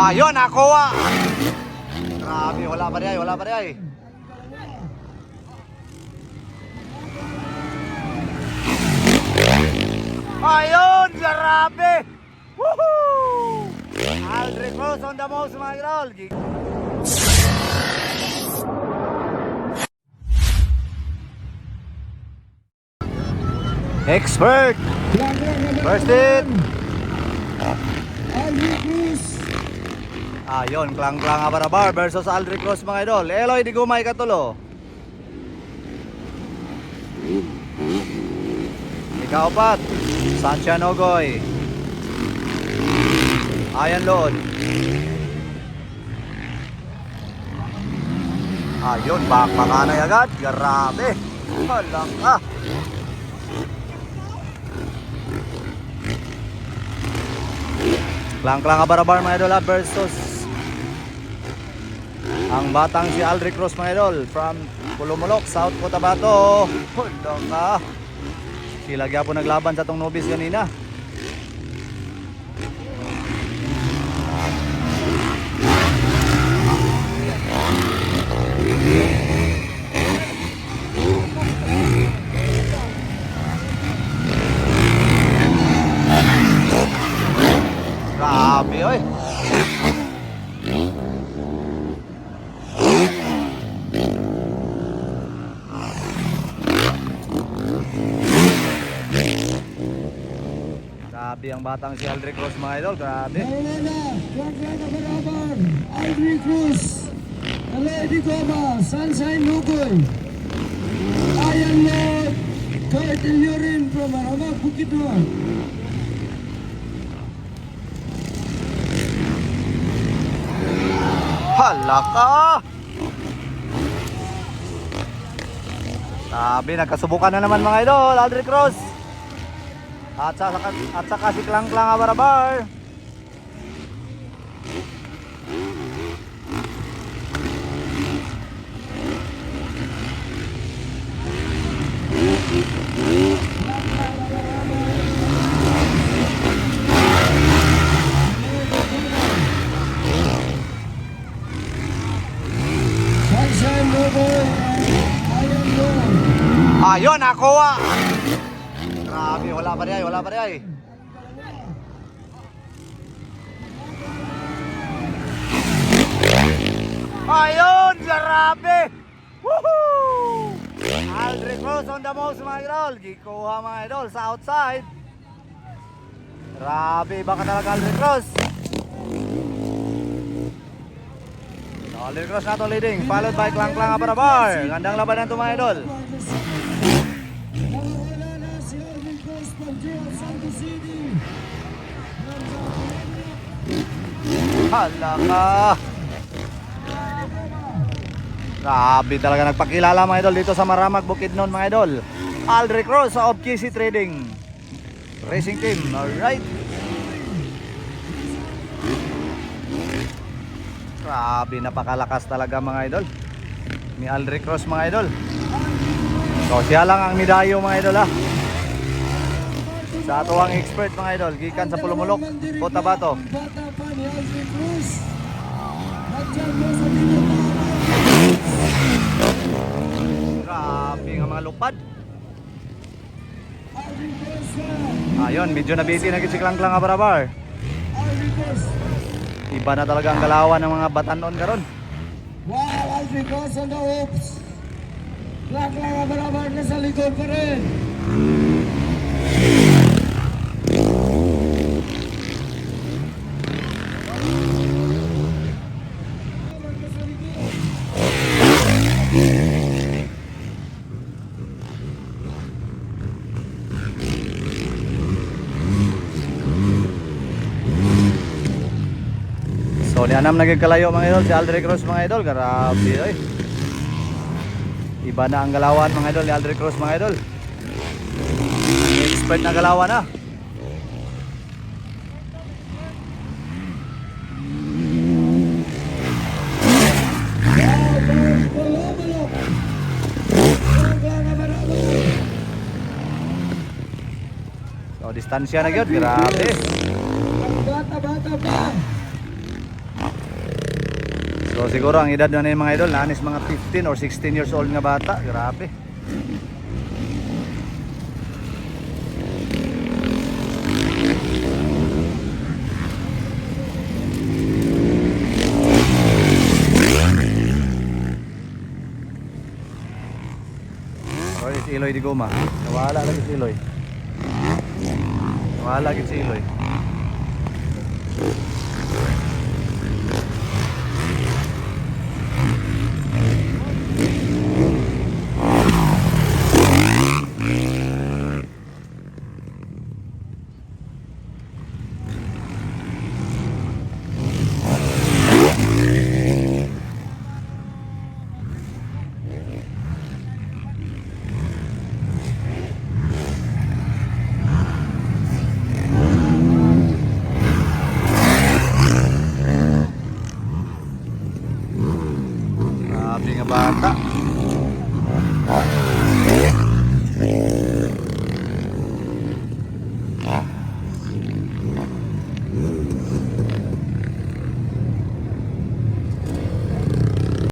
Ayun, nakuha. Grabe, wala pa rin ay, wala pa rin ay. Ayun, grabe. Woohoo! Aldrich Cruz on the most, mga idol. Expert. First hit. Aldrich Cruz. Ayun, Klang-Klang Abarabar versus Aldrich Cruz, mga idol. Eloy Di Gumay Katulo. Ikaw-pat, Sancha Nogoy. Ayan Lord. Ayun, bakbakanay agad. Grabe. Walang Klang-Klang Abarabar, mga idol, versus ang batang si Aldrich Cruz, mga idol, from Pulumulok, South Cotabato. Walang sila kaya po naglaban sa tong Nobis kanina. Grabe, oy. Grabe ang batang si Aldrich Cruz, mga idol. Grabe. Klang-Klang Abarabar, Aldrich Cruz. Lady Goma, Sunshine Nukoy. Ayan Lord, Kurt Ilyurin from Maramag, Bukidnon. Halaka! Sabi, nagkasubukan na naman, mga idol, Aldrich Cruz. At saka si Klang-Klang Abarabar. Sunshine Nukoy. Ayan Lord. Ayun, nakuha. Grabe, wala pa rin ay, wala pa rin ay. Ayun, grabe. Woohoo! Aldrich Cruz on the most, mga idol. Gikuha, mga idol, sa outside. Grabe, baka talaga Aldrich Cruz. Aldrich Cruz na to leading, followed by Klang-Klang Abarabar. Gandang labanan to, mga idol. Nakawala na si Aldrich Cruz from General Santos City. Halaka. Grabe talaga nagpakilala, mga idol, dito sa Maramag, Bukidnon, mga idol. Aldrich Cruz sa Obkisi Trading Racing Team. Alright. Grabe, napakalakas talaga, mga idol, ni Aldrich Cruz, mga idol. So siya lang ang medayo, mga idol, ha, sa atuang expert, mga idol, gikan sa Pulumulok, Cotabato. Bata pa ni Aldrich Cruz. Nandiyan mo sa Pilipinas. Grabe nga mga lupad. Aldrich Cruz. Ayun, medyo nabiti na si Klang-Klang Abarabar. Aldrich Cruz. Iba na talaga ang galawan ng mga batanon karon. Wow, Aldrich Cruz on the hoops. Klang-Klang Abarabar na sa likod pa rin. So nianam nagkalayo, mga idol, si Aldrich Cruz, mga idol. Grabe, oy. Iba na ang galawan, mga idol, ni Aldrich Cruz, mga idol. Expert na galawan na. So distansya na gyud, grabe. Bata-bata pa. So siguro ang edad na yung mga idol, nanis mga 15 or 16 years old nga bata. Grabe. Oh, si Iloy di guma. Nawala lagi si Iloy. Nawala lagi si Iloy. Grabe nga bata.